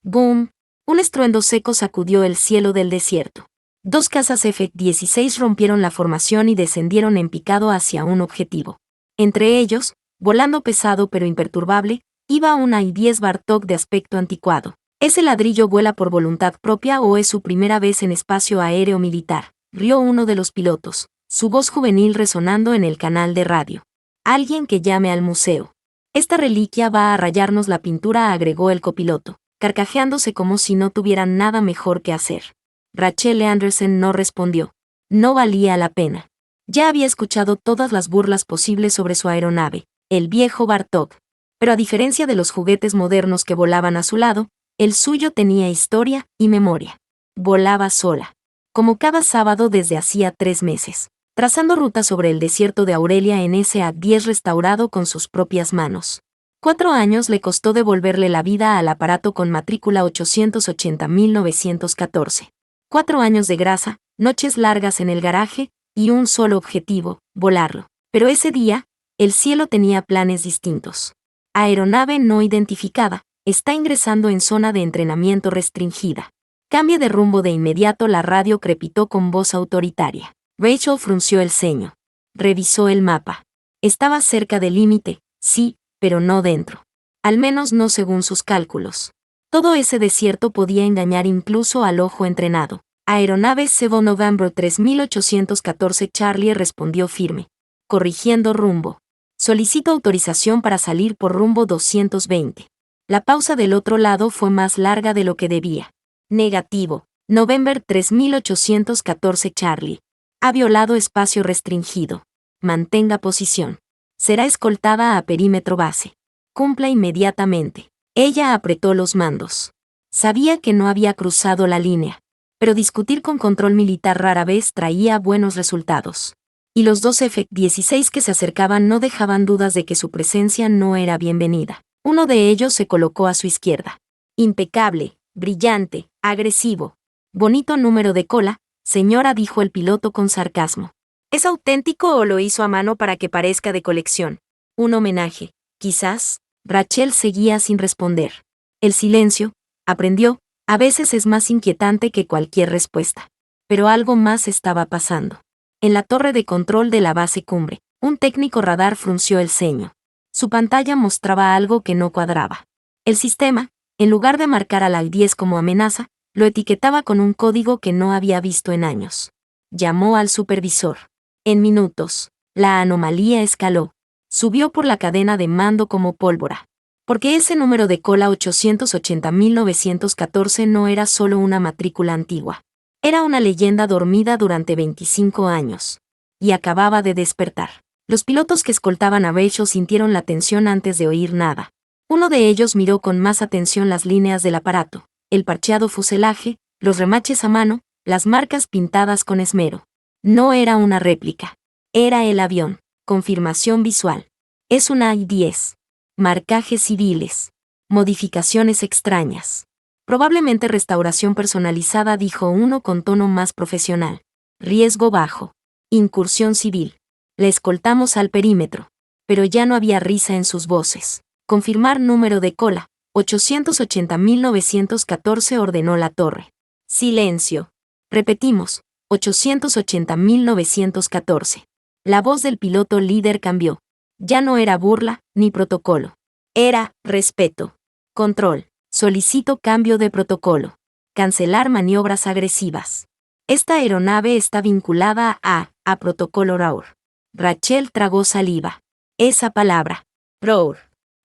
Boom. Un estruendo seco sacudió el cielo del desierto. Dos cazas F-16 rompieron la formación y descendieron en picado hacia un objetivo. Entre ellos, volando pesado pero imperturbable, iba una I-10 Bartok de aspecto anticuado. ¿Ese ladrillo vuela por voluntad propia o es su primera vez en espacio aéreo militar?, rió uno de los pilotos, su voz juvenil resonando en el canal de radio. Alguien que llame al museo. Esta reliquia va a rayarnos la pintura, agregó el copiloto, carcajeándose como si no tuvieran nada mejor que hacer. Rachel Anderson no respondió. No valía la pena. Ya había escuchado todas las burlas posibles sobre su aeronave, el viejo Bartok. Pero a diferencia de los juguetes modernos que volaban a su lado, el suyo tenía historia y memoria. Volaba sola, como cada sábado desde hacía 3 meses, trazando ruta sobre el desierto de Aurelia en ese A-10 restaurado con sus propias manos. 4 años le costó devolverle la vida al aparato con matrícula 880.914. 4 años de grasa, noches largas en el garaje, y un solo objetivo, volarlo. Pero ese día, el cielo tenía planes distintos. Aeronave no identificada, está ingresando en zona de entrenamiento restringida. Cambie de rumbo de inmediato, la radio crepitó con voz autoritaria. Rachel frunció el ceño. Revisó el mapa. Estaba cerca del límite, sí, pero no dentro. Al menos no según sus cálculos. Todo ese desierto podía engañar incluso al ojo entrenado. Aeronave Cebo November 3814 Charlie respondió firme. Corrigiendo rumbo. Solicito autorización para salir por rumbo 220. La pausa del otro lado fue más larga de lo que debía. Negativo. November 3814 Charlie. Ha violado espacio restringido. Mantenga posición. Será escoltada a perímetro base. Cumpla inmediatamente. Ella apretó los mandos. Sabía que no había cruzado la línea, pero discutir con control militar rara vez traía buenos resultados. Y los dos F-16 que se acercaban no dejaban dudas de que su presencia no era bienvenida. Uno de ellos se colocó a su izquierda. Impecable, brillante, agresivo. Bonito número de cola, señora, dijo el piloto con sarcasmo. ¿Es auténtico o lo hizo a mano para que parezca de colección? Un homenaje, quizás. Rachel seguía sin responder. El silencio, aprendió, a veces es más inquietante que cualquier respuesta. Pero algo más estaba pasando. En la torre de control de la base Cumbre, un técnico radar frunció el ceño. Su pantalla mostraba algo que no cuadraba. El sistema, en lugar de marcar al I-10 como amenaza, lo etiquetaba con un código que no había visto en años. Llamó al supervisor. En minutos, la anomalía escaló. Subió por la cadena de mando como pólvora. Porque ese número de cola 880.914 no era solo una matrícula antigua. Era una leyenda dormida durante 25 años. Y acababa de despertar. Los pilotos que escoltaban a Rachel sintieron la tensión antes de oír nada. Uno de ellos miró con más atención las líneas del aparato, el parcheado fuselaje, los remaches a mano, las marcas pintadas con esmero. No era una réplica. Era el avión. Confirmación visual. Es una I-10. Marcajes civiles. Modificaciones extrañas. Probablemente restauración personalizada, dijo uno con tono más profesional. Riesgo bajo. Incursión civil. Le escoltamos al perímetro. Pero ya no había risa en sus voces. Confirmar número de cola. 880.914, ordenó la torre. Silencio. Repetimos. 880.914. La voz del piloto líder cambió. Ya no era burla, ni protocolo. Era respeto. Control. Solicito cambio de protocolo. Cancelar maniobras agresivas. Esta aeronave está vinculada a protocolo RAUR. Rachel tragó saliva. Esa palabra, RAUR,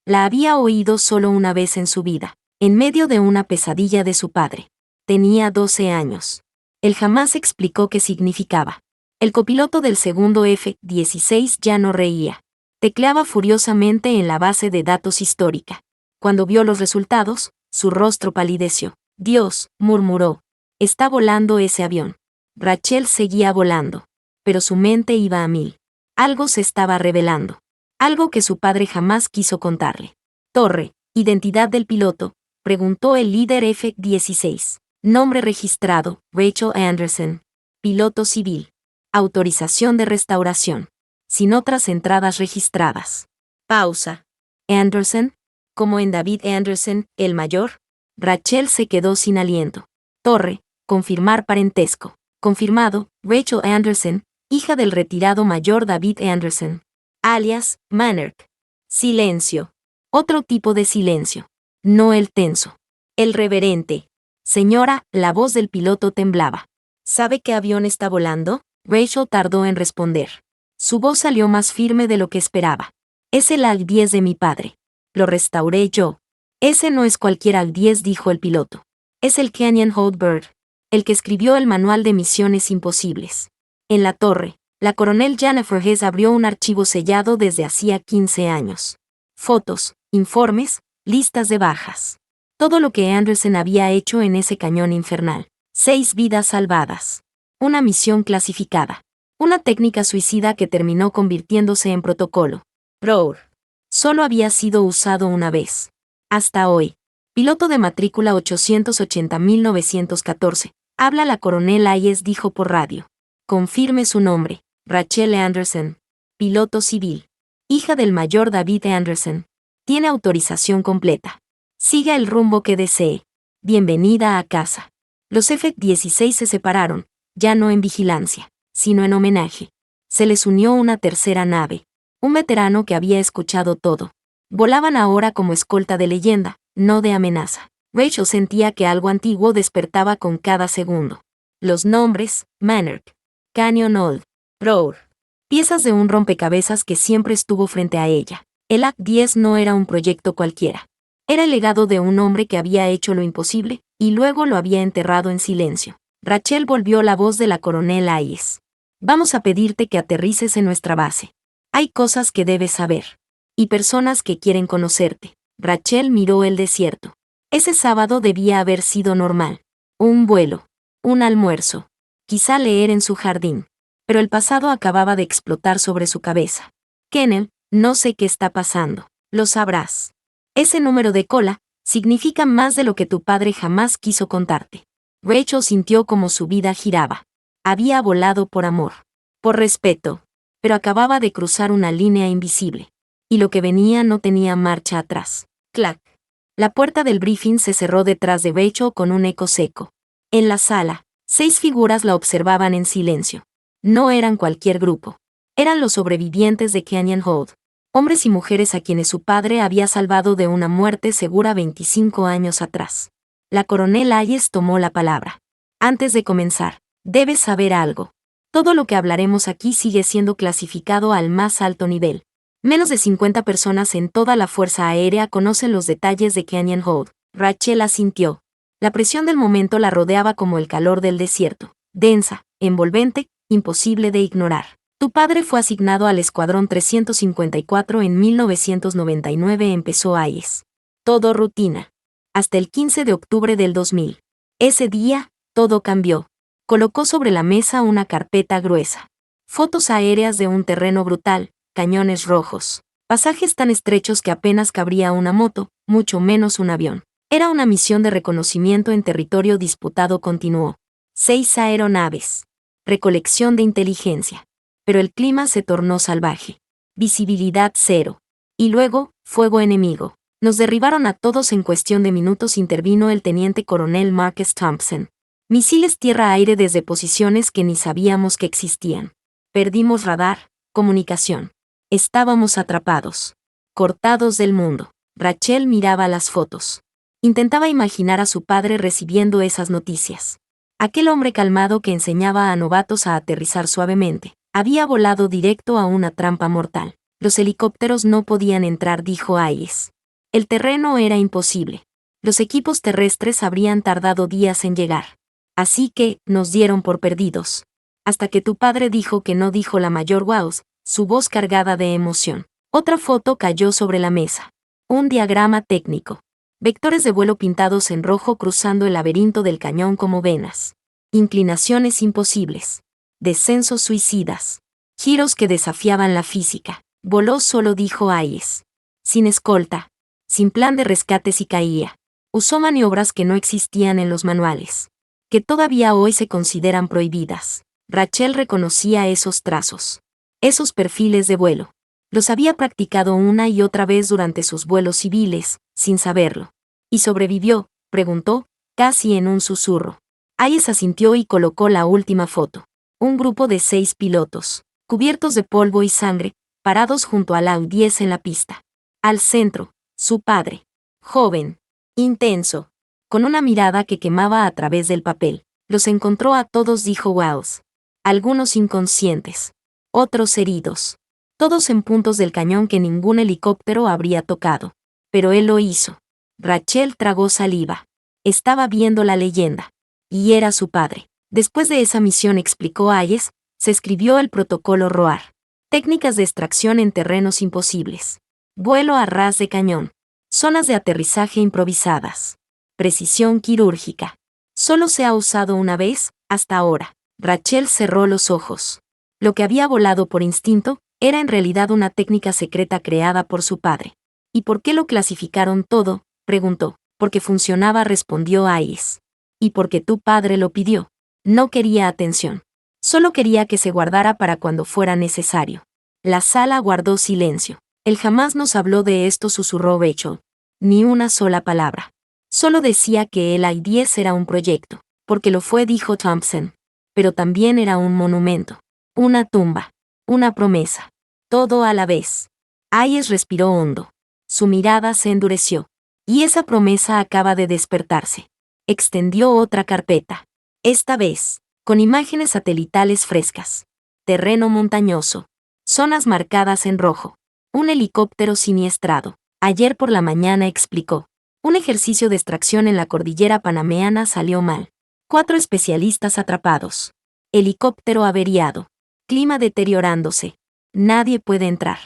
la había oído solo una vez en su vida, en medio de una pesadilla de su padre. Tenía 12 años. Él jamás explicó qué significaba. El copiloto del segundo F-16 ya no reía. Tecleaba furiosamente en la base de datos histórica. Cuando vio los resultados, su rostro palideció. Dios, murmuró. Está volando ese avión. Rachel seguía volando. Pero su mente iba a 1000. Algo se estaba revelando. Algo que su padre jamás quiso contarle. Torre, identidad del piloto, preguntó el líder F-16. Nombre registrado, Rachel Anderson. Piloto civil. Autorización de restauración. Sin otras entradas registradas. Pausa. Anderson, como en David Anderson, el mayor. Rachel se quedó sin aliento. Torre, confirmar parentesco. Confirmado, Rachel Anderson, hija del retirado mayor David Anderson. Alias, Mannerk. Silencio. Otro tipo de silencio. No el tenso. El reverente. Señora, la voz del piloto temblaba. ¿Sabe qué avión está volando? Rachel tardó en responder. Su voz salió más firme de lo que esperaba. Es el AL-10 de mi padre. Lo restauré yo. Ese no es cualquier AL-10, dijo el piloto. Es el Canyon Hold Bird, el que escribió el manual de misiones imposibles. En la torre, la coronel Jennifer Hess abrió un archivo sellado desde hacía 15 años. Fotos, informes, listas de bajas. Todo lo que Anderson había hecho en ese cañón infernal. 6 vidas salvadas. Una misión clasificada. Una técnica suicida que terminó convirtiéndose en protocolo. Roar. Solo había sido usado una vez. Hasta hoy. Piloto de matrícula 880.914. Habla la coronel Hayes, dijo por radio. Confirme su nombre. Rachel Anderson. Piloto civil. Hija del mayor David Anderson. Tiene autorización completa. Siga el rumbo que desee. Bienvenida a casa. Los F-16 se separaron, ya no en vigilancia, sino en homenaje. Se les unió una tercera nave. Un veterano que había escuchado todo. Volaban ahora como escolta de leyenda, no de amenaza. Rachel sentía que algo antiguo despertaba con cada segundo. Los nombres, Mannerk, Canyon Old, Roar. Piezas de un rompecabezas que siempre estuvo frente a ella. El AC-10 no era un proyecto cualquiera. Era el legado de un hombre que había hecho lo imposible, y luego lo había enterrado en silencio. Rachel volvió la voz de la coronel Hayes. Vamos a pedirte que aterrices en nuestra base. Hay cosas que debes saber. Y personas que quieren conocerte. Rachel miró el desierto. Ese sábado debía haber sido normal. Un vuelo. Un almuerzo. Quizá leer en su jardín. Pero el pasado acababa de explotar sobre su cabeza. Kennel, no sé qué está pasando. Lo sabrás. Ese número de cola significa más de lo que tu padre jamás quiso contarte. Rachel sintió como su vida giraba. Había volado por amor. Por respeto. Pero acababa de cruzar una línea invisible. Y lo que venía no tenía marcha atrás. Clac. La puerta del briefing se cerró detrás de Rachel con un eco seco. En la sala, 6 figuras la observaban en silencio. No eran cualquier grupo. Eran los sobrevivientes de Canyon Hold. Hombres y mujeres a quienes su padre había salvado de una muerte segura 25 años atrás. La coronel Hayes tomó la palabra. Antes de comenzar, debes saber algo. Todo lo que hablaremos aquí sigue siendo clasificado al más alto nivel. Menos de 50 personas en toda la Fuerza Aérea conocen los detalles de Canyon Hold. Rachel asintió. La presión del momento la rodeaba como el calor del desierto. Densa, envolvente, imposible de ignorar. Tu padre fue asignado al Escuadrón 354 en 1999, empezó Hayes. Todo rutina. Hasta el 15 de octubre del 2000. Ese día, todo cambió. Colocó sobre la mesa una carpeta gruesa. Fotos aéreas de un terreno brutal, cañones rojos. Pasajes tan estrechos que apenas cabría una moto, mucho menos un avión. Era una misión de reconocimiento en territorio disputado, continuó. 6 aeronaves. Recolección de inteligencia. Pero el clima se tornó salvaje. Visibilidad cero. Y luego, fuego enemigo. Nos derribaron a todos en cuestión de minutos, intervino el teniente coronel Marcus Thompson. Misiles tierra-aire desde posiciones que ni sabíamos que existían. Perdimos radar, comunicación. Estábamos atrapados. Cortados del mundo. Rachel miraba las fotos. Intentaba imaginar a su padre recibiendo esas noticias. Aquel hombre calmado que enseñaba a novatos a aterrizar suavemente. Había volado directo a una trampa mortal. Los helicópteros no podían entrar, dijo Hayes. El terreno era imposible. Los equipos terrestres habrían tardado días en llegar. Así que, nos dieron por perdidos. Hasta que tu padre dijo que no, dijo la mayor Waus, su voz cargada de emoción. Otra foto cayó sobre la mesa. Un diagrama técnico. Vectores de vuelo pintados en rojo cruzando el laberinto del cañón como venas. Inclinaciones imposibles. Descensos suicidas. Giros que desafiaban la física. Voló solo, dijo Hayes. Sin escolta. Sin plan de rescate si caía. Usó maniobras que no existían en los manuales. Que todavía hoy se consideran prohibidas. Rachel reconocía esos trazos. Esos perfiles de vuelo. Los había practicado una y otra vez durante sus vuelos civiles, sin saberlo. Y sobrevivió, preguntó, casi en un susurro. Hayes asintió y colocó la última foto. Un grupo de 6 pilotos, cubiertos de polvo y sangre, parados junto a la U-10 en la pista. Al centro, su padre. Joven. Intenso. Con una mirada que quemaba a través del papel. Los encontró a todos, dijo Wells. Algunos inconscientes. Otros heridos. Todos en puntos del cañón que ningún helicóptero habría tocado. Pero él lo hizo. Rachel tragó saliva. Estaba viendo la leyenda. Y era su padre. Después de esa misión, explicó Hayes, se escribió el protocolo ROAR. Técnicas de extracción en terrenos imposibles. Vuelo a ras de cañón. Zonas de aterrizaje improvisadas. Precisión quirúrgica. Solo se ha usado una vez, hasta ahora. Rachel cerró los ojos. Lo que había volado por instinto, era en realidad una técnica secreta creada por su padre. ¿Y por qué lo clasificaron todo?, preguntó. Porque funcionaba, respondió Hayes. Y porque tu padre lo pidió. No quería atención. Solo quería que se guardara para cuando fuera necesario. La sala guardó silencio. Él jamás nos habló de esto, susurró Rachel. Ni una sola palabra. Solo decía que el I-10 era un proyecto. Porque lo fue, dijo Thompson. Pero también era un monumento. Una tumba. Una promesa. Todo a la vez. Hayes respiró hondo. Su mirada se endureció. Y esa promesa acaba de despertarse. Extendió otra carpeta. Esta vez, con imágenes satelitales frescas. Terreno montañoso. Zonas marcadas en rojo. Un helicóptero siniestrado. Ayer por la mañana, explicó. Un ejercicio de extracción en la cordillera panameana salió mal. 4 especialistas atrapados. Helicóptero averiado. Clima deteriorándose. Nadie puede entrar.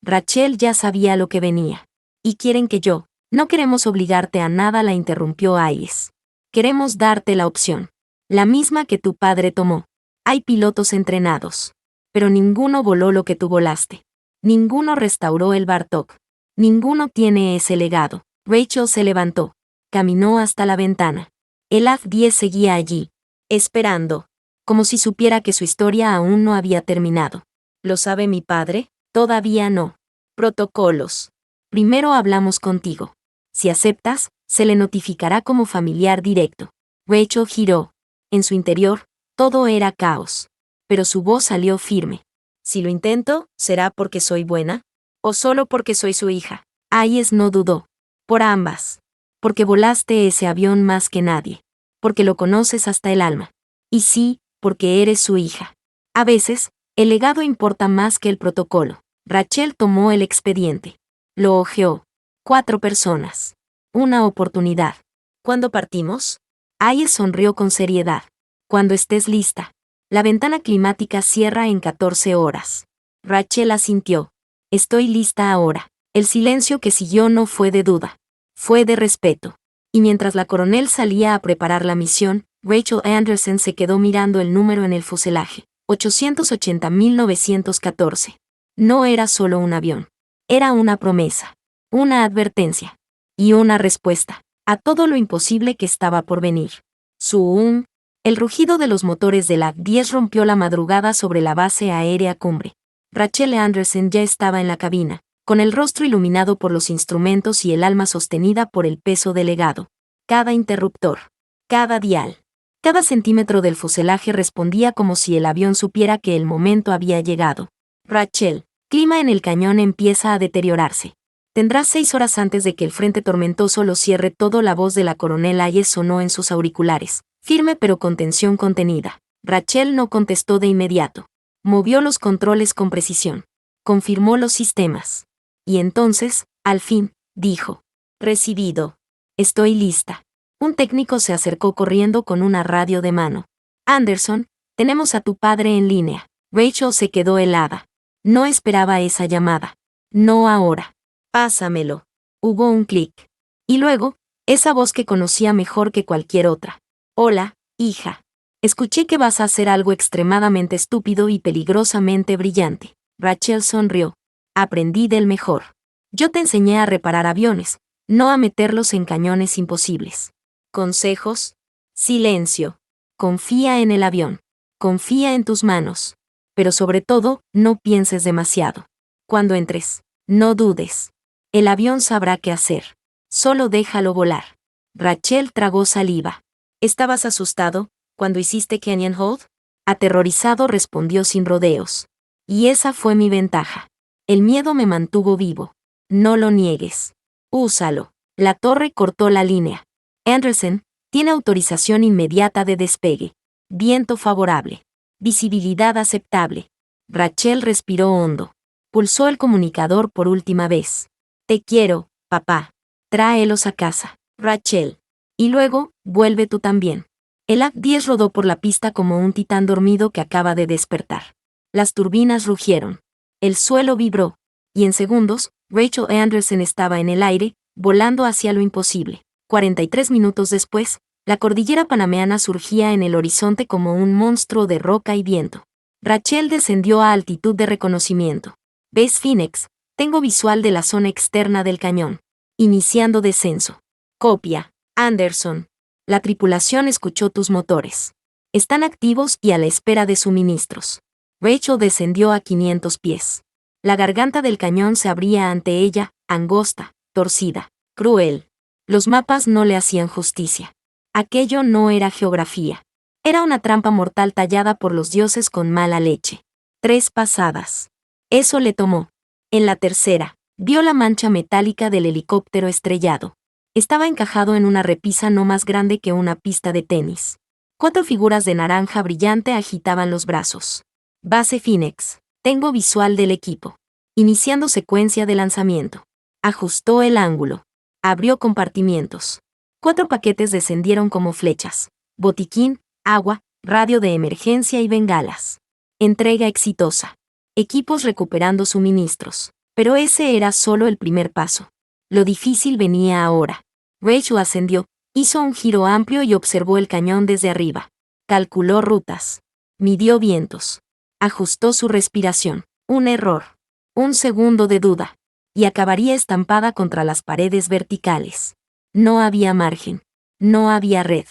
Rachel ya sabía lo que venía. ¿Y quieren que yo? No queremos obligarte a nada, la interrumpió Hayes. Queremos darte la opción. La misma que tu padre tomó. Hay pilotos entrenados. Pero ninguno voló lo que tú volaste. Ninguno restauró el Bartok. Ninguno tiene ese legado. Rachel se levantó. Caminó hasta la ventana. El AF-10 seguía allí. Esperando. Como si supiera que su historia aún no había terminado. ¿Lo sabe mi padre? Todavía no. Protocolos. Primero hablamos contigo. Si aceptas, se le notificará como familiar directo. Rachel giró. En su interior, todo era caos. Pero su voz salió firme. Si lo intento, ¿será porque soy buena? ¿O solo porque soy su hija? Hayes no dudó. Por ambas. Porque volaste ese avión más que nadie. Porque lo conoces hasta el alma. Y sí, porque eres su hija. A veces, el legado importa más que el protocolo. Rachel tomó el expediente. Lo hojeó. 4 personas. Una oportunidad. ¿Cuándo partimos? Hayes sonrió con seriedad. Cuando estés lista. La ventana climática cierra en 14 horas. Rachel asintió. Estoy lista ahora. El silencio que siguió no fue de duda. Fue de respeto. Y mientras la coronel salía a preparar la misión, Rachel Anderson se quedó mirando el número en el fuselaje. 880.914. No era solo un avión. Era una promesa. Una advertencia. Y una respuesta a todo lo imposible que estaba por venir. El rugido de los motores de la 10 rompió la madrugada sobre la base aérea Cumbre. Rachel Anderson ya estaba en la cabina, con el rostro iluminado por los instrumentos y el alma sostenida por el peso del legado. Cada interruptor, cada dial, cada centímetro del fuselaje respondía como si el avión supiera que el momento había llegado. Rachel, clima en el cañón empieza a deteriorarse. Tendrás 6 horas antes de que el frente tormentoso lo cierre todo. La voz de la coronel Hayes sonó en sus auriculares, firme pero con tensión contenida. Rachel no contestó de inmediato. Movió los controles con precisión. Confirmó los sistemas. Y entonces, al fin, dijo. Recibido. Estoy lista. Un técnico se acercó corriendo con una radio de mano. Anderson, tenemos a tu padre en línea. Rachel se quedó helada. No esperaba esa llamada. No ahora. Pásamelo. Hubo un clic. Y luego, esa voz que conocía mejor que cualquier otra. Hola, hija. Escuché que vas a hacer algo extremadamente estúpido y peligrosamente brillante. Rachel sonrió. Aprendí del mejor. Yo te enseñé a reparar aviones, no a meterlos en cañones imposibles. ¿Consejos? Silencio. Confía en el avión. Confía en tus manos. Pero sobre todo, no pienses demasiado. Cuando entres, no dudes. El avión sabrá qué hacer. Solo déjalo volar. Rachel tragó saliva. ¿Estabas asustado cuando hiciste Canyon Hold? Aterrorizado respondió sin rodeos. Y esa fue mi ventaja. El miedo me mantuvo vivo. No lo niegues. Úsalo. La torre cortó la línea. Anderson tiene autorización inmediata de despegue. Viento favorable. Visibilidad aceptable. Rachel respiró hondo. Pulsó el comunicador por última vez. Te quiero, papá. Tráelos a casa, Rachel. Y luego, vuelve tú también. El A-10 rodó por la pista como un titán dormido que acaba de despertar. Las turbinas rugieron. El suelo vibró. Y en segundos, Rachel Anderson estaba en el aire, volando hacia lo imposible. 43 minutos después, la cordillera panameana surgía en el horizonte como un monstruo de roca y viento. Rachel descendió a altitud de reconocimiento. ¿Ves, Phoenix? Tengo visual de la zona externa del cañón. Iniciando descenso. Copia. Anderson. La tripulación escuchó tus motores. Están activos y a la espera de suministros. Rachel descendió a 500 pies. La garganta del cañón se abría ante ella, angosta, torcida, cruel. Los mapas no le hacían justicia. Aquello no era geografía. Era una trampa mortal tallada por los dioses con mala leche. 3 pasadas. Eso le tomó. En la tercera, vio la mancha metálica del helicóptero estrellado. Estaba encajado en una repisa no más grande que una pista de tenis. 4 figuras de naranja brillante agitaban los brazos. Base Phoenix. Tengo visual del equipo. Iniciando secuencia de lanzamiento. Ajustó el ángulo. Abrió compartimientos. 4 paquetes descendieron como flechas. Botiquín, agua, radio de emergencia y bengalas. Entrega exitosa. Equipos recuperando suministros. Pero ese era solo el primer paso. Lo difícil venía ahora. Rachel ascendió, hizo un giro amplio y observó el cañón desde arriba. Calculó rutas. Midió vientos. Ajustó su respiración. Un error. Un segundo de duda. Y acabaría estampada contra las paredes verticales. No había margen. No había red.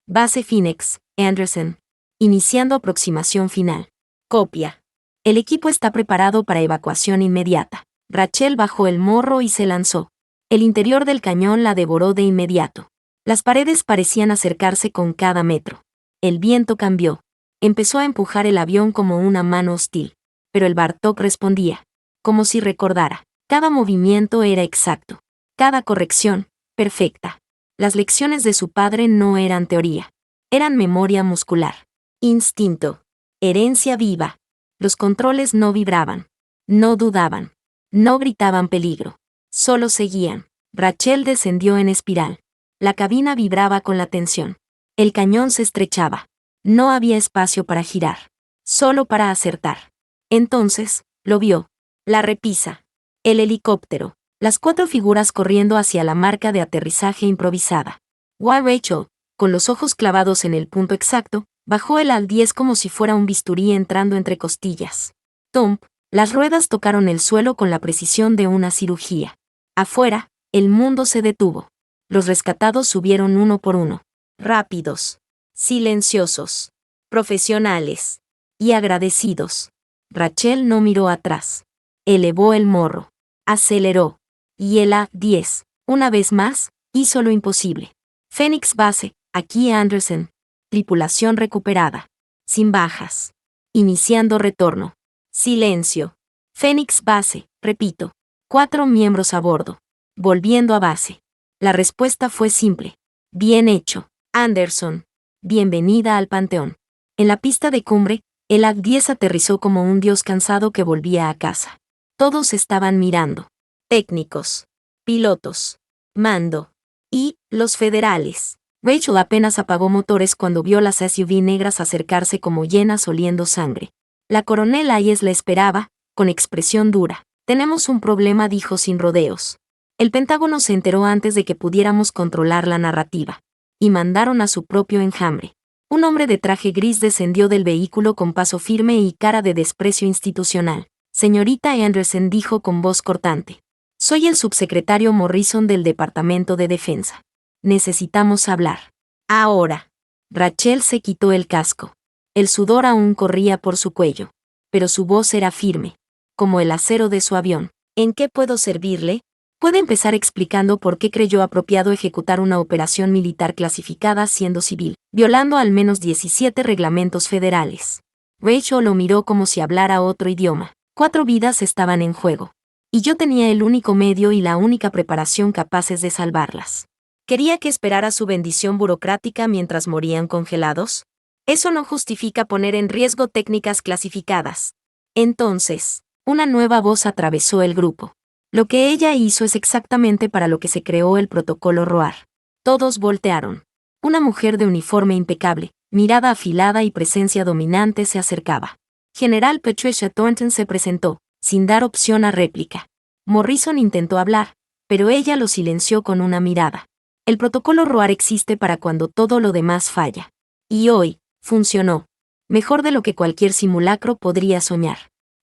Base Phoenix, Anderson. Iniciando aproximación final. Copia. El equipo está preparado para evacuación inmediata. Rachel bajó el morro y se lanzó. El interior del cañón la devoró de inmediato. Las paredes parecían acercarse con cada metro. El viento cambió. Empezó a empujar el avión como una mano hostil. Pero el Bartok respondía. Como si recordara. Cada movimiento era exacto. Cada corrección, perfecta. Las lecciones de su padre no eran teoría. Eran memoria muscular. Instinto. Herencia viva. Los controles no vibraban. No dudaban. No gritaban peligro. Solo seguían. Rachel descendió en espiral. La cabina vibraba con la tensión. El cañón se estrechaba. No había espacio para girar. Solo para acertar. Entonces, lo vio. La repisa. El helicóptero. Las 4 figuras corriendo hacia la marca de aterrizaje improvisada. Rachel, con los ojos clavados en el punto exacto, bajó el A-10 como si fuera un bisturí entrando entre costillas. Thump. Las ruedas tocaron el suelo con la precisión de una cirugía. Afuera, el mundo se detuvo. Los rescatados subieron uno por uno. Rápidos. Silenciosos. Profesionales. Y agradecidos. Rachel no miró atrás. Elevó el morro. Aceleró. Y el A-10, una vez más, hizo lo imposible. Phoenix Base, aquí Anderson. Tripulación recuperada. Sin bajas. Iniciando retorno. Silencio. Phoenix Base, repito. 4 miembros a bordo. Volviendo a base. La respuesta fue simple. Bien hecho, Anderson. Bienvenida al panteón. En la pista de cumbre, el A-10 aterrizó como un dios cansado que volvía a casa. Todos estaban mirando. Técnicos. Pilotos. Mando. Y los federales. Rachel apenas apagó motores cuando vio las SUV negras acercarse como hienas oliendo sangre. La coronel Hayes la esperaba, con expresión dura. Tenemos un problema, dijo sin rodeos. El Pentágono se enteró antes de que pudiéramos controlar la narrativa. Y mandaron a su propio enjambre. Un hombre de traje gris descendió del vehículo con paso firme y cara de desprecio institucional. Señorita Anderson, dijo con voz cortante. Soy el subsecretario Morrison del Departamento de Defensa. Necesitamos hablar. Ahora. Rachel se quitó el casco. El sudor aún corría por su cuello. Pero su voz era firme. Como el acero de su avión. ¿En qué puedo servirle? Puede empezar explicando por qué creyó apropiado ejecutar una operación militar clasificada siendo civil, violando al menos 17 reglamentos federales. Rachel lo miró como si hablara otro idioma. 4 vidas estaban en juego. Y yo tenía el único medio y la única preparación capaces de salvarlas. ¿Quería que esperara su bendición burocrática mientras morían congelados? Eso no justifica poner en riesgo técnicas clasificadas. Entonces, una nueva voz atravesó el grupo. Lo que ella hizo es exactamente para lo que se creó el protocolo ROAR. Todos voltearon. Una mujer de uniforme impecable, mirada afilada y presencia dominante se acercaba. General Patricia Thornton se presentó, sin dar opción a réplica. Morrison intentó hablar, pero ella lo silenció con una mirada. El protocolo ROAR existe para cuando todo lo demás falla. Y hoy, funcionó. Mejor de lo que cualquier simulacro podría soñar.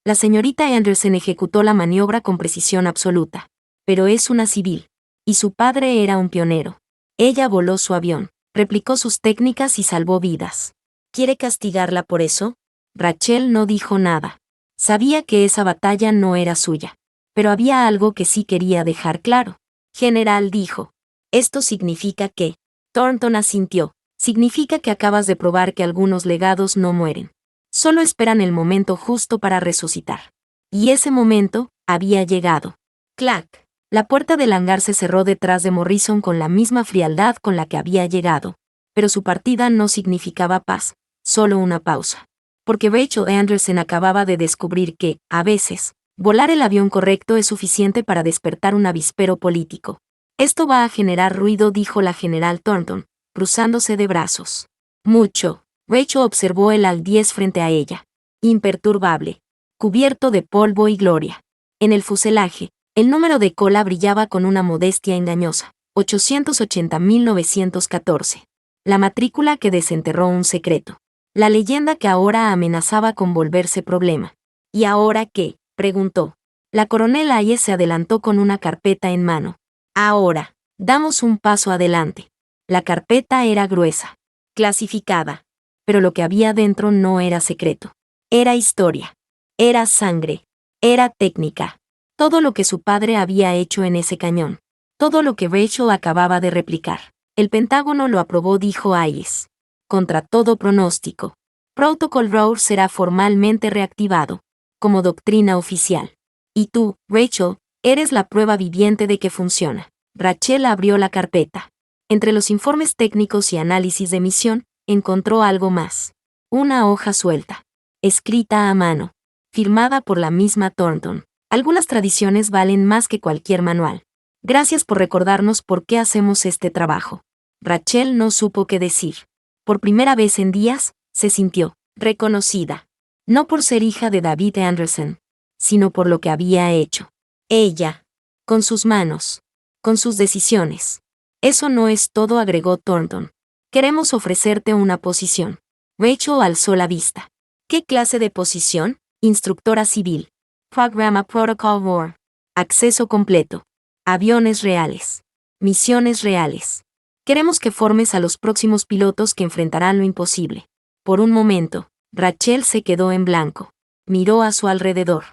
La señorita Anderson ejecutó la maniobra con precisión absoluta. Pero es una civil. Y su padre era un pionero. Ella voló su avión, replicó sus técnicas y salvó vidas. ¿Quiere castigarla por eso? Rachel no dijo nada. Sabía que esa batalla no era suya. Pero había algo que sí quería dejar claro. General dijo. Esto significa que... Thornton asintió. Significa que acabas de probar que algunos legados no mueren. Solo esperan el momento justo para resucitar. Y ese momento había llegado. ¡Clac! La puerta del hangar se cerró detrás de Morrison con la misma frialdad con la que había llegado. Pero su partida no significaba paz, solo una pausa. Porque Rachel Anderson acababa de descubrir que, a veces, volar el avión correcto es suficiente para despertar un avispero político. Esto va a generar ruido, dijo la general Thornton, cruzándose de brazos. Mucho. Rachel observó el Al-10 frente a ella. Imperturbable. Cubierto de polvo y gloria. En el fuselaje, el número de cola brillaba con una modestia engañosa. 880.914. La matrícula que desenterró un secreto. La leyenda que ahora amenazaba con volverse problema. ¿Y ahora qué?, preguntó. La coronel Hayes se adelantó con una carpeta en mano. Ahora, damos un paso adelante. La carpeta era gruesa. Clasificada. Pero lo que había dentro no era secreto. Era historia. Era sangre. Era técnica. Todo lo que su padre había hecho en ese cañón. Todo lo que Rachel acababa de replicar. El Pentágono lo aprobó, dijo Hayes. Contra todo pronóstico. Protocol ROAR será formalmente reactivado. Como doctrina oficial. Y tú, Rachel, eres la prueba viviente de que funciona. Rachel abrió la carpeta. Entre los informes técnicos y análisis de misión, encontró algo más. Una hoja suelta. Escrita a mano. Firmada por la misma Thornton. Algunas tradiciones valen más que cualquier manual. Gracias por recordarnos por qué hacemos este trabajo. Rachel no supo qué decir. Por primera vez en días, se sintió reconocida. No por ser hija de David Anderson, sino por lo que había hecho. Ella. Con sus manos. Con sus decisiones. Eso no es todo, agregó Thornton. Queremos ofrecerte una posición. Rachel alzó la vista. ¿Qué clase de posición? Instructora civil. Programa Protocol ROAR. Acceso completo. Aviones reales. Misiones reales. Queremos que formes a los próximos pilotos que enfrentarán lo imposible. Por un momento, Rachel se quedó en blanco. Miró a su alrededor.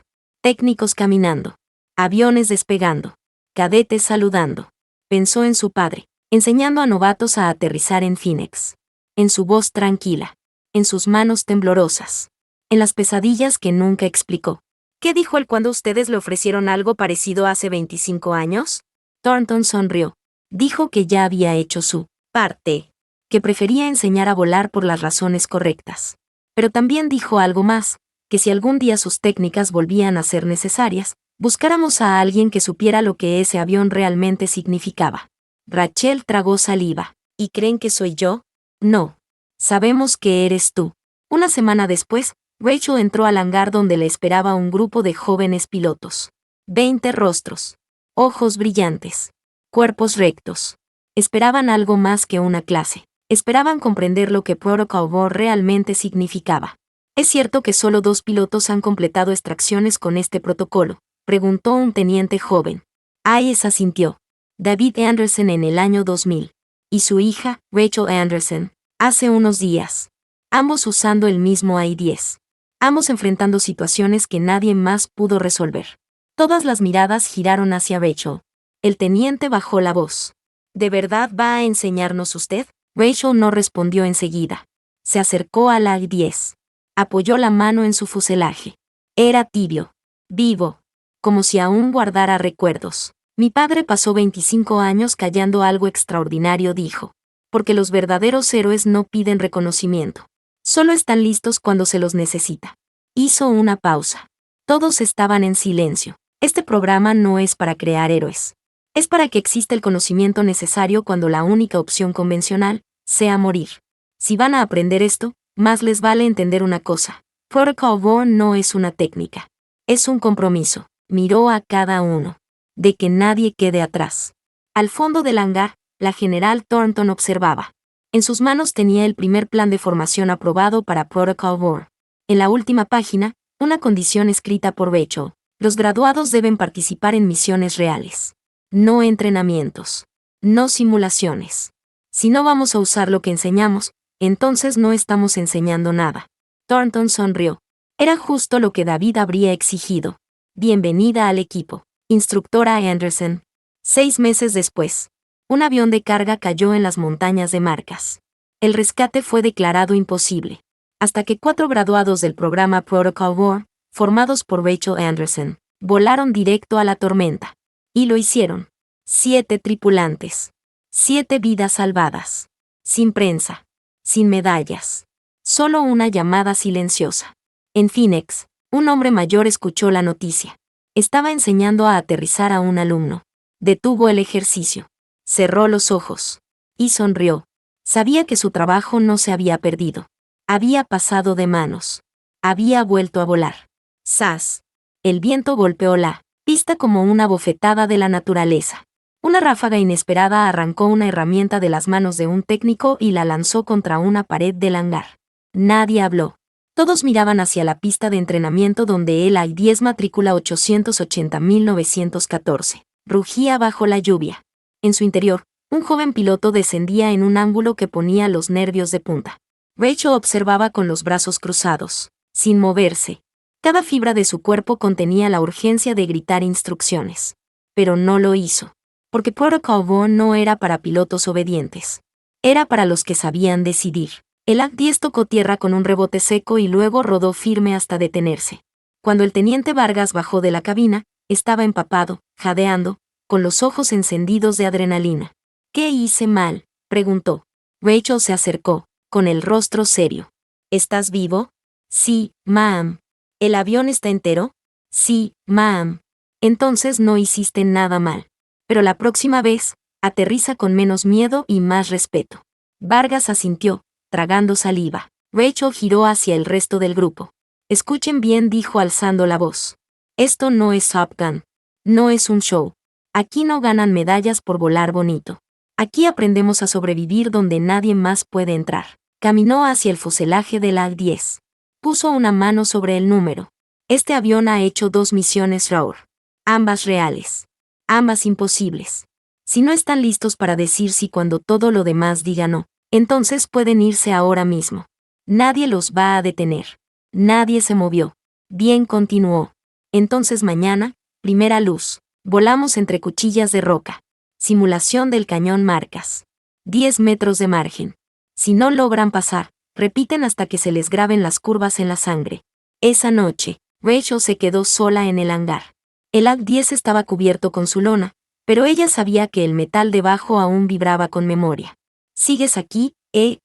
Técnicos caminando. Aviones despegando. Cadetes saludando. Pensó en su padre, enseñando a novatos a aterrizar en Phoenix. En su voz tranquila. En sus manos temblorosas. En las pesadillas que nunca explicó. ¿Qué dijo él cuando ustedes le ofrecieron algo parecido hace 25 años? Thornton sonrió. Dijo que ya había hecho su parte. Que prefería enseñar a volar por las razones correctas. Pero también dijo algo más, que si algún día sus técnicas volvían a ser necesarias, buscáramos a alguien que supiera lo que ese avión realmente significaba. Rachel tragó saliva. ¿Y creen que soy yo? No. Sabemos que eres tú. Una semana después, Rachel entró al hangar donde le esperaba un grupo de jóvenes pilotos. 20 rostros. Ojos brillantes. Cuerpos rectos. Esperaban algo más que una clase. Esperaban comprender lo que Protocol ROAR realmente significaba. ¿Es cierto que solo 2 pilotos han completado extracciones con este protocolo?, preguntó un teniente joven. Hayes asintió. David Anderson en el año 2000. Y su hija, Rachel Anderson, hace unos días. Ambos usando el mismo I-10. Ambos enfrentando situaciones que nadie más pudo resolver. Todas las miradas giraron hacia Rachel. El teniente bajó la voz. ¿De verdad va a enseñarnos usted? Rachel no respondió enseguida. Se acercó a la I-10. Apoyó la mano en su fuselaje. Era tibio, vivo, como si aún guardara recuerdos. Mi padre pasó 25 años callando algo extraordinario, dijo. Porque los verdaderos héroes no piden reconocimiento. Solo están listos cuando se los necesita. Hizo una pausa. Todos estaban en silencio. Este programa no es para crear héroes. Es para que exista el conocimiento necesario cuando la única opción convencional sea morir. Si van a aprender esto, más les vale entender una cosa. Protocol War no es una técnica. Es un compromiso. Miró a cada uno. De que nadie quede atrás. Al fondo del hangar, la general Thornton observaba. En sus manos tenía el primer plan de formación aprobado para Protocol War. En la última página, una condición escrita por Rachel. Los graduados deben participar en misiones reales. No entrenamientos. No simulaciones. Si no vamos a usar lo que enseñamos, entonces no estamos enseñando nada. Thornton sonrió. Era justo lo que David habría exigido. Bienvenida al equipo. Instructora Anderson. 6 meses después, un avión de carga cayó en las montañas de Marcas. El rescate fue declarado imposible, hasta que 4 graduados del programa Protocol War, formados por Rachel Anderson, volaron directo a la tormenta. Y lo hicieron. 7 tripulantes. 7 vidas salvadas. Sin prensa. Sin medallas. Solo una llamada silenciosa. En Phoenix, un hombre mayor escuchó la noticia. Estaba enseñando a aterrizar a un alumno. Detuvo el ejercicio. Cerró los ojos. Y sonrió. Sabía que su trabajo no se había perdido. Había pasado de manos. Había vuelto a volar. ¡Zas! El viento golpeó la pista como una bofetada de la naturaleza. Una ráfaga inesperada arrancó una herramienta de las manos de un técnico y la lanzó contra una pared del hangar. Nadie habló. Todos miraban hacia la pista de entrenamiento donde el I-10 matrícula 880.914. Rugía bajo la lluvia. En su interior, un joven piloto descendía en un ángulo que ponía los nervios de punta. Rachel observaba con los brazos cruzados, sin moverse. Cada fibra de su cuerpo contenía la urgencia de gritar instrucciones. Pero no lo hizo. Porque Protocol War no era para pilotos obedientes. Era para los que sabían decidir. El AC-10 tocó tierra con un rebote seco y luego rodó firme hasta detenerse. Cuando el teniente Vargas bajó de la cabina, estaba empapado, jadeando, con los ojos encendidos de adrenalina. ¿Qué hice mal?, preguntó. Rachel se acercó, con el rostro serio. ¿Estás vivo? Sí, ma'am. ¿El avión está entero? Sí, ma'am. Entonces no hiciste nada mal. Pero la próxima vez, aterriza con menos miedo y más respeto. Vargas asintió, tragando saliva. Rachel giró hacia el resto del grupo. Escuchen bien, dijo alzando la voz. Esto no es Top Gun. No es un show. Aquí no ganan medallas por volar bonito. Aquí aprendemos a sobrevivir donde nadie más puede entrar. Caminó hacia el fuselaje del A-10. Puso una mano sobre el número. Este avión ha hecho 2 misiones RAWR. Ambas reales. Ambas imposibles. Si no están listos para decir sí cuando todo lo demás diga no, entonces pueden irse ahora mismo. Nadie los va a detener. Nadie se movió. Bien, continuó. Entonces mañana, primera luz, volamos entre cuchillas de roca. Simulación del cañón Marcas. 10 metros de margen. Si no logran pasar, repiten hasta que se les graben las curvas en la sangre. Esa noche, Rachel se quedó sola en el hangar. El AC-10 estaba cubierto con su lona, pero ella sabía que el metal debajo aún vibraba con memoria. «¿Sigues aquí?»,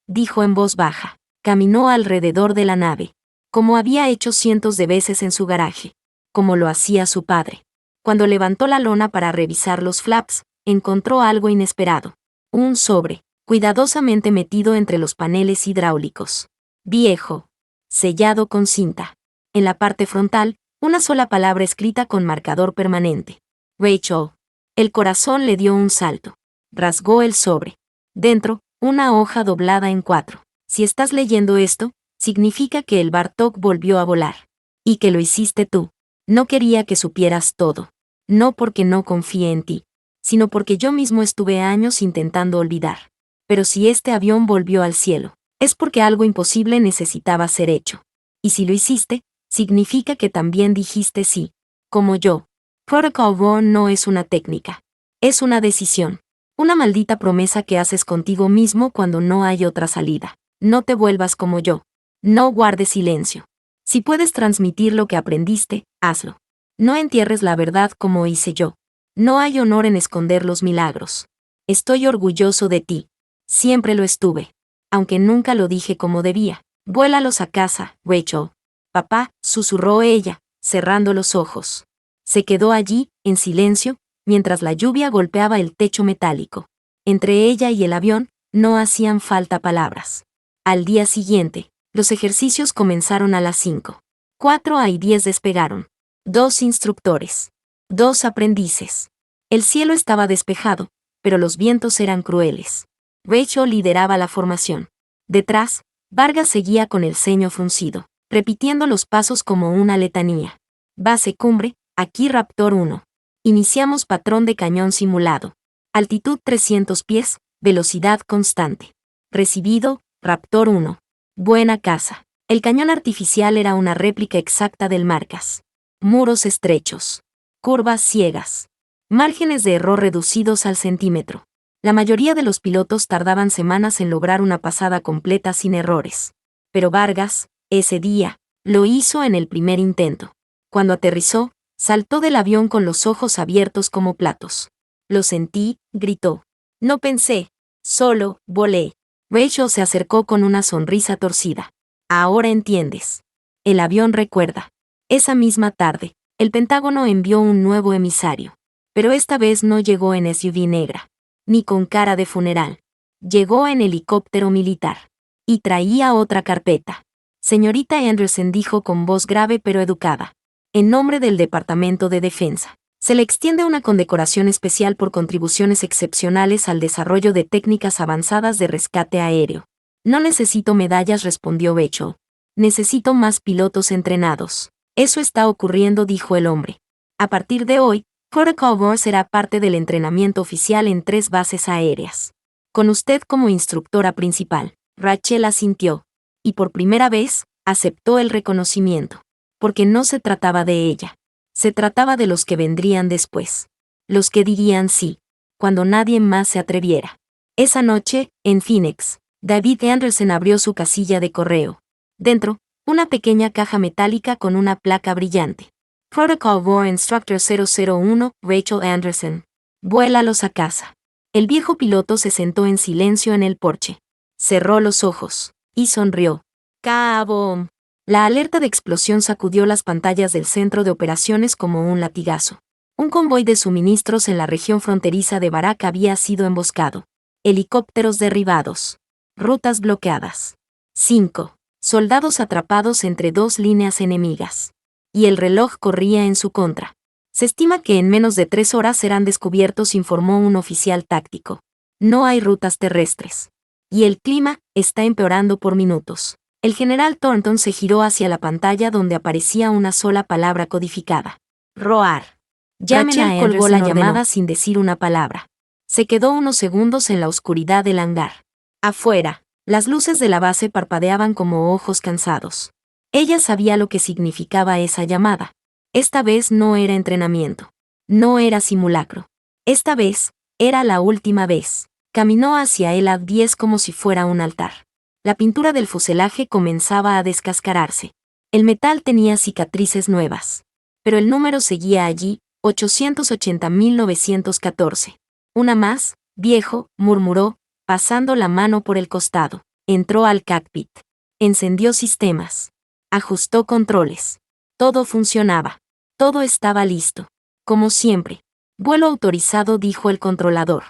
dijo en voz baja. Caminó alrededor de la nave, como había hecho cientos de veces en su garaje, como lo hacía su padre. Cuando levantó la lona para revisar los flaps, encontró algo inesperado. Un sobre, cuidadosamente metido entre los paneles hidráulicos. Viejo. Sellado con cinta. En la parte frontal, una sola palabra escrita con marcador permanente. Rachel. El corazón le dio un salto. Rasgó el sobre. Dentro, una hoja doblada en 4. Si estás leyendo esto, significa que el Bartok volvió a volar. Y que lo hiciste tú. No quería que supieras todo. No porque no confíe en ti, sino porque yo mismo estuve años intentando olvidar. Pero si este avión volvió al cielo, es porque algo imposible necesitaba ser hecho. Y si lo hiciste, significa que también dijiste sí. Como yo. Protocol War no es una técnica. Es una decisión. Una maldita promesa que haces contigo mismo cuando no hay otra salida. No te vuelvas como yo. No guardes silencio. Si puedes transmitir lo que aprendiste, hazlo. No entierres la verdad como hice yo. No hay honor en esconder los milagros. Estoy orgulloso de ti. Siempre lo estuve. Aunque nunca lo dije como debía. Vuélalos a casa, Rachel. Papá, susurró ella, cerrando los ojos. Se quedó allí, en silencio, mientras la lluvia golpeaba el techo metálico. Entre ella y el avión, no hacían falta palabras. Al día siguiente, los ejercicios comenzaron a las 5. 4:10 despegaron. 2 instructores. 2 aprendices. El cielo estaba despejado, pero los vientos eran crueles. Rachel lideraba la formación. Detrás, Vargas seguía con el ceño fruncido, repitiendo los pasos como una letanía. Base cumbre, aquí Raptor 1. Iniciamos patrón de cañón simulado. Altitud 300 pies, velocidad constante. Recibido, Raptor 1. Buena casa. El cañón artificial era una réplica exacta del Marcas. Muros estrechos. Curvas ciegas. Márgenes de error reducidos al centímetro. La mayoría de los pilotos tardaban semanas en lograr una pasada completa sin errores. Pero Vargas, ese día, lo hizo en el primer intento. Cuando aterrizó, saltó del avión con los ojos abiertos como platos. Lo sentí, gritó. No pensé, solo, volé. Rachel se acercó con una sonrisa torcida. Ahora entiendes. El avión recuerda. Esa misma tarde, el Pentágono envió un nuevo emisario. Pero esta vez no llegó en SUV negra, ni con cara de funeral. Llegó en helicóptero militar. Y traía otra carpeta. Señorita Anderson dijo con voz grave pero educada. En nombre del Departamento de Defensa, se le extiende una condecoración especial por contribuciones excepcionales al desarrollo de técnicas avanzadas de rescate aéreo. No necesito medallas, respondió Rachel. Necesito más pilotos entrenados. Eso está ocurriendo, dijo el hombre. A partir de hoy, Protocol War será parte del entrenamiento oficial en 3 bases aéreas. Con usted como instructora principal. Rachel asintió. Y por primera vez, aceptó el reconocimiento. Porque no se trataba de ella. Se trataba de los que vendrían después. Los que dirían sí, cuando nadie más se atreviera. Esa noche, en Phoenix, David Anderson abrió su casilla de correo. Dentro, una pequeña caja metálica con una placa brillante. Protocol War Instructor 001, Rachel Anderson. Vuélalos a casa. El viejo piloto se sentó en silencio en el porche. Cerró los ojos y sonrió. ¡Cabo! La alerta de explosión sacudió las pantallas del centro de operaciones como un latigazo. Un convoy de suministros en la región fronteriza de Barak había sido emboscado. Helicópteros derribados. Rutas bloqueadas. 5. Soldados atrapados entre 2 líneas enemigas. Y el reloj corría en su contra. Se estima que en menos de 3 horas serán descubiertos, informó un oficial táctico. No hay rutas terrestres. Y el clima está empeorando por minutos. El general Thornton se giró hacia la pantalla donde aparecía una sola palabra codificada. Roar. Rachel colgó la llamada sin decir una palabra. Se quedó unos segundos en la oscuridad del hangar. Afuera, las luces de la base parpadeaban como ojos cansados. Ella sabía lo que significaba esa llamada. Esta vez no era entrenamiento. No era simulacro. Esta vez, era la última vez. Caminó hacia el A-10 como si fuera un altar. La pintura del fuselaje comenzaba a descascararse. El metal tenía cicatrices nuevas. Pero el número seguía allí, 880.914. Una más, viejo, murmuró, pasando la mano por el costado. Entró al cockpit. Encendió sistemas. Ajustó controles. Todo funcionaba. Todo estaba listo. Como siempre. Vuelo autorizado, dijo el controlador.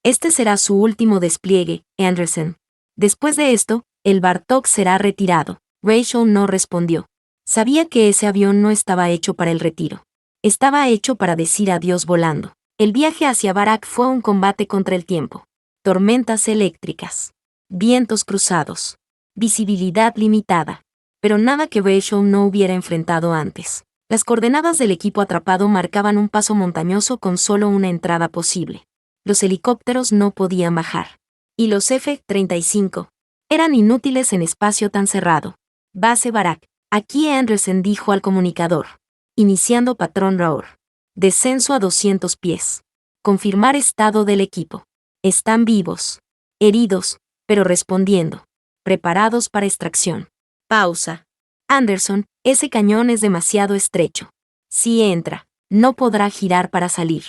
Este será su último despliegue, Anderson. Después de esto, el Bartok será retirado. Rachel no respondió. Sabía que ese avión no estaba hecho para el retiro. Estaba hecho para decir adiós volando. El viaje hacia Barak fue un combate contra el tiempo. Tormentas eléctricas. Vientos cruzados. Visibilidad limitada. Pero nada que Rachel no hubiera enfrentado antes. Las coordenadas del equipo atrapado marcaban un paso montañoso con solo una entrada posible. Los helicópteros no podían bajar. Y los F-35 eran inútiles en espacio tan cerrado. Base Barak. Aquí Anderson dijo al comunicador. Iniciando patrón RAOR. Descenso a 200 pies. Confirmar estado del equipo. Están vivos. Heridos, pero respondiendo. Preparados para extracción. Pausa. Anderson, ese cañón es demasiado estrecho. Si entra, no podrá girar para salir.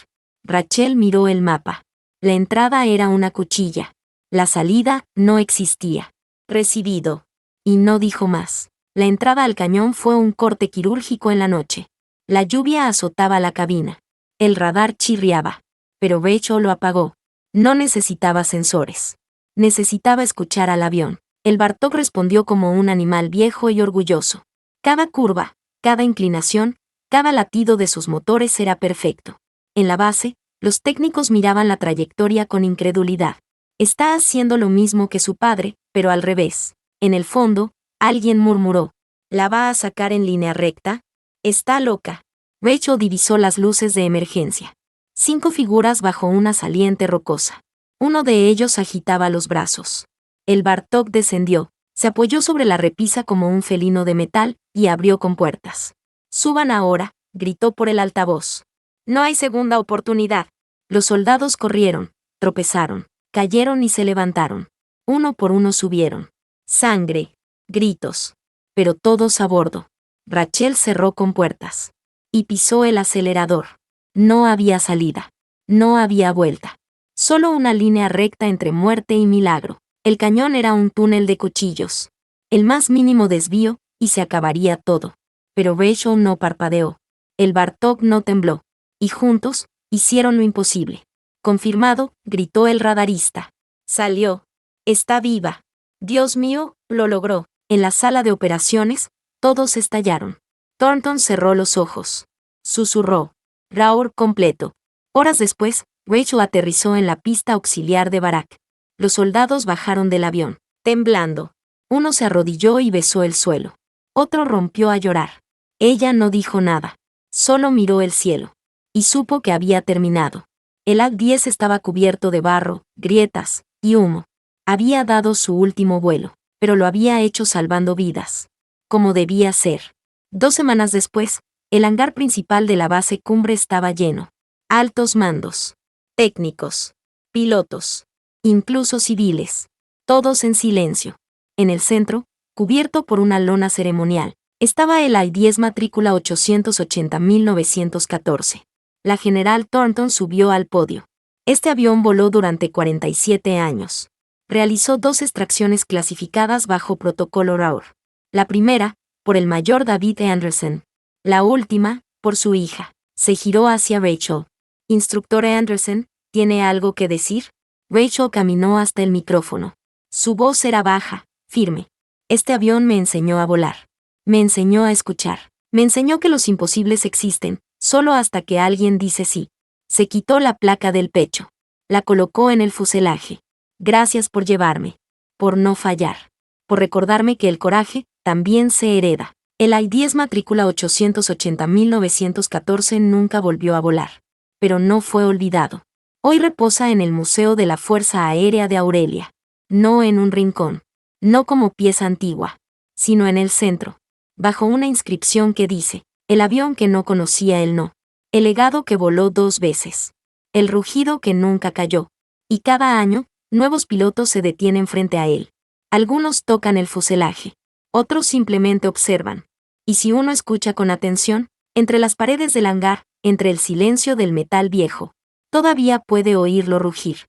Rachel miró el mapa. La entrada era una cuchilla. La salida no existía. Recibido. Y no dijo más. La entrada al cañón fue un corte quirúrgico en la noche. La lluvia azotaba la cabina. El radar chirriaba. Pero Rachel lo apagó. No necesitaba sensores. Necesitaba escuchar al avión. El Bartok respondió como un animal viejo y orgulloso. Cada curva, cada inclinación, cada latido de sus motores era perfecto. En la base, los técnicos miraban la trayectoria con incredulidad. Está haciendo lo mismo que su padre, pero al revés. En el fondo, alguien murmuró. ¿La va a sacar en línea recta? Está loca. Rachel divisó las luces de emergencia. 5 figuras bajo una saliente rocosa. Uno de ellos agitaba los brazos. El Bartok descendió, se apoyó sobre la repisa como un felino de metal y abrió compuertas. «Suban ahora», gritó por el altavoz. «No hay segunda oportunidad». Los soldados corrieron, tropezaron, cayeron y se levantaron. Uno por uno subieron. Sangre, gritos. Pero todos a bordo. Rachel cerró compuertas. Y pisó el acelerador. No había salida. No había vuelta. Solo una línea recta entre muerte y milagro. El cañón era un túnel de cuchillos. El más mínimo desvío, y se acabaría todo. Pero Rachel no parpadeó. El Bartok no tembló. Y juntos, hicieron lo imposible. «Confirmado», gritó el radarista. «Salió. Está viva». «Dios mío», lo logró. En la sala de operaciones, todos estallaron. Thornton cerró los ojos. Susurró. «Raur completo». Horas después, Rachel aterrizó en la pista auxiliar de Barak. Los soldados bajaron del avión, temblando. Uno se arrodilló y besó el suelo. Otro rompió a llorar. Ella no dijo nada. Solo miró el cielo. Y supo que había terminado. El A-10 estaba cubierto de barro, grietas y humo. Había dado su último vuelo, pero lo había hecho salvando vidas. Como debía ser. 2 semanas después, el hangar principal de la base Cumbre estaba lleno. Altos mandos. Técnicos. Pilotos. Incluso civiles. Todos en silencio. En el centro, cubierto por una lona ceremonial, estaba el I-10 matrícula 880.914. La general Thornton subió al podio. Este avión voló durante 47 años. Realizó 2 extracciones clasificadas bajo protocolo RAUR. La primera, por el mayor David Anderson. La última, por su hija. Se giró hacia Rachel. «Instructor Anderson, ¿tiene algo que decir?» Rachel caminó hasta el micrófono. Su voz era baja, firme. «Este avión me enseñó a volar. Me enseñó a escuchar. Me enseñó que los imposibles existen, solo hasta que alguien dice sí». Se quitó la placa del pecho. La colocó en el fuselaje. «Gracias por llevarme. Por no fallar. Por recordarme que el coraje también se hereda». El I-10 matrícula 880.914 nunca volvió a volar. Pero no fue olvidado. Hoy reposa en el Museo de la Fuerza Aérea de Aurelia. No en un rincón. No como pieza antigua. Sino en el centro. Bajo una inscripción que dice: «El avión que no conocía el no». El legado que voló 2 veces. El rugido que nunca cayó. Y cada año, nuevos pilotos se detienen frente a él. Algunos tocan el fuselaje. Otros simplemente observan. Y si uno escucha con atención, entre las paredes del hangar, entre el silencio del metal viejo, todavía puede oírlo rugir.